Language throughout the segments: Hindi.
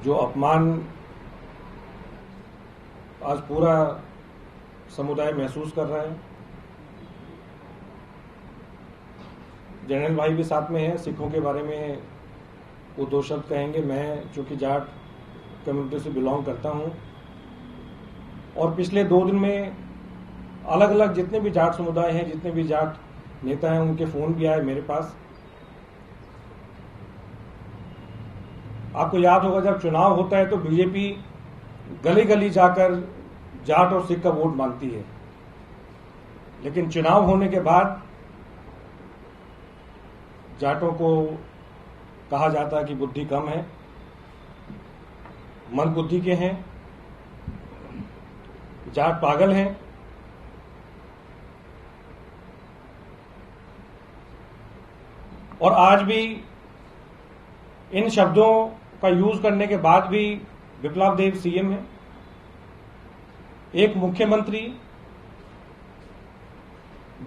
जो अपमान आज पूरा समुदाय महसूस कर रहा है। जनरल भाई भी साथ में हैं, सिखों के बारे में वो दो शब्द कहेंगे। मैं चूंकि जाट कम्युनिटी से बिलोंग करता हूं और पिछले 2 दिन में अलग अलग जितने भी जाट समुदाय हैं, जितने भी जाट नेता हैं, उनके फोन भी आए मेरे पास। आपको याद होगा जब चुनाव होता है तो बीजेपी गली गली जाकर जाट और सिख का वोट मांगती है, लेकिन चुनाव होने के बाद जाटों को कहा जाता है कि बुद्धि कम है, मंद बुद्धि के हैं, जाट पागल हैं। और आज भी इन शब्दों का यूज करने के बाद भी विप्लव देव सीएम है। एक मुख्यमंत्री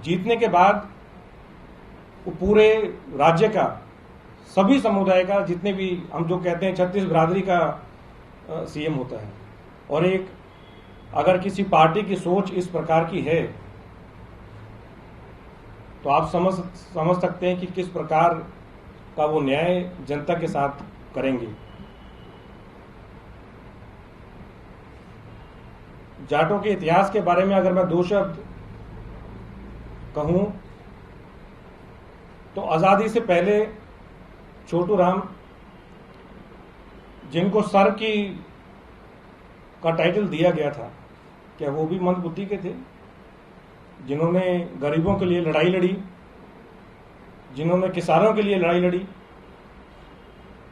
जीतने के बाद वो पूरे राज्य का, सभी समुदाय का, जितने भी हम जो कहते हैं 36 बिरादरी का सीएम होता है। और एक अगर किसी पार्टी की सोच इस प्रकार की है तो आप समझ सकते हैं कि किस प्रकार का वो न्याय जनता के साथ करेंगे। जाटों के इतिहास के बारे में अगर मैं 2 शब्द कहूं तो आजादी से पहले छोटू राम, जिनको सर का टाइटल दिया गया था, क्या वो भी मंद बुद्धि के थे? जिन्होंने गरीबों के लिए लड़ाई लड़ी, जिन्होंने किसानों के लिए लड़ाई लड़ी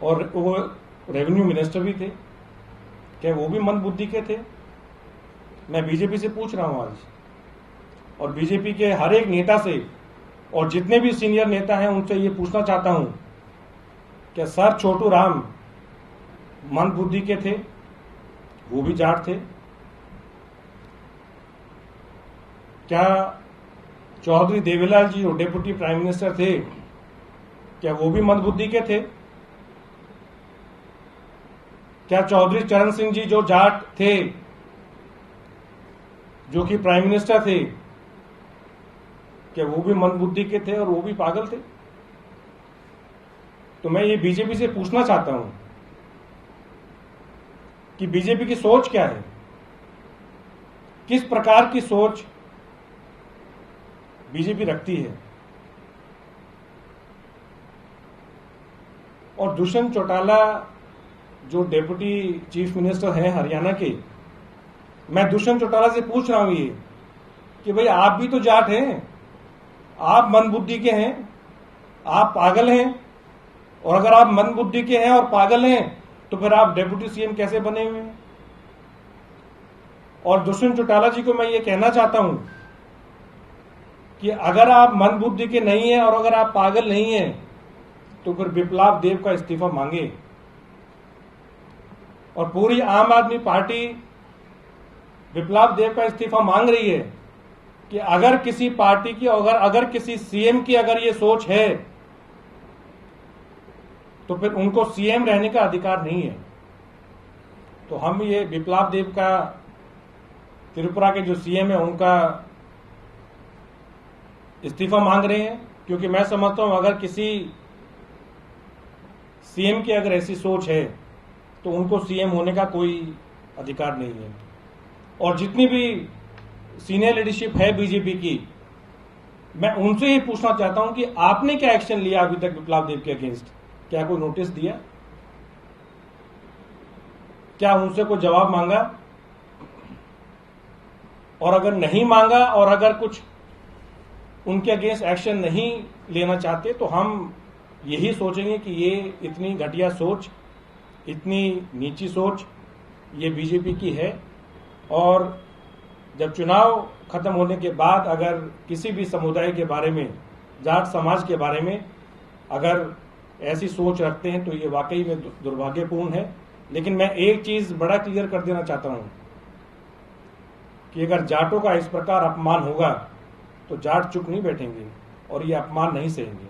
और वो रेवेन्यू मिनिस्टर भी थे, क्या वो भी मंद बुद्धि के थे? मैं बीजेपी से पूछ रहा हूं आज, और बीजेपी के हर एक नेता से और जितने भी सीनियर नेता हैं उनसे ये पूछना चाहता हूं, क्या सर छोटू राम मंद बुद्धि के थे? वो भी जाट थे। क्या चौधरी देवीलाल जी जो डिप्टी प्राइम मिनिस्टर थे, क्या वो भी मंद बुद्धि के थे? क्या चौधरी चरण सिंह जी जो जाट थे, जो कि प्राइम मिनिस्टर थे, क्या वो भी मंद बुद्धि के थे और वो भी पागल थे? तो मैं ये बीजेपी से पूछना चाहता हूं कि बीजेपी की सोच क्या है, किस प्रकार की सोच बीजेपी रखती है। और दुष्यंत चौटाला जो डेप्यूटी चीफ मिनिस्टर हैं हरियाणा के, मैं दुष्यंत चौटाला से पूछ रहा हूं ये कि भाई आप भी तो जाट हैं, आप मंद बुद्धि के हैं, आप पागल हैं, और अगर आप मंद बुद्धि के हैं और पागल हैं तो फिर आप डेप्यूटी सीएम कैसे बने हुए हैं? और दुष्यंत चौटाला जी को मैं ये कहना चाहता हूं कि अगर आप मंद बुद्धि के नहीं हैं और अगर आप पागल नहीं हैं तो फिर विप्लव देव का इस्तीफा मांगे। और पूरी आम आदमी पार्टी विप्लव देव का इस्तीफा मांग रही है कि अगर किसी पार्टी की, अगर किसी सीएम की अगर ये सोच है तो फिर उनको सीएम रहने का अधिकार नहीं है। तो हम ये विप्लव देव का, त्रिपुरा के जो सीएम है, उनका इस्तीफा मांग रहे हैं, क्योंकि मैं समझता हूं अगर किसी सीएम की अगर ऐसी सोच है तो उनको सीएम होने का कोई अधिकार नहीं है। और जितनी भी सीनियर लीडरशिप है बीजेपी की, मैं उनसे ही पूछना चाहता हूं कि आपने क्या एक्शन लिया अभी तक विप्लव देव के अगेंस्ट? क्या कोई नोटिस दिया? क्या उनसे कोई जवाब मांगा? और अगर नहीं मांगा और अगर कुछ उनके अगेंस्ट एक्शन नहीं लेना चाहते तो हम यही सोचेंगे कि ये इतनी घटिया सोच, इतनी नीची सोच ये बीजेपी की है। और जब चुनाव खत्म होने के बाद अगर किसी भी समुदाय के बारे में, जाट समाज के बारे में अगर ऐसी सोच रखते हैं तो ये वाकई में दुर्भाग्यपूर्ण है। लेकिन मैं एक चीज बड़ा क्लियर कर देना चाहता हूं कि अगर जाटों का इस प्रकार अपमान होगा तो जाट चुप नहीं बैठेंगे और ये अपमान नहीं सहेंगे।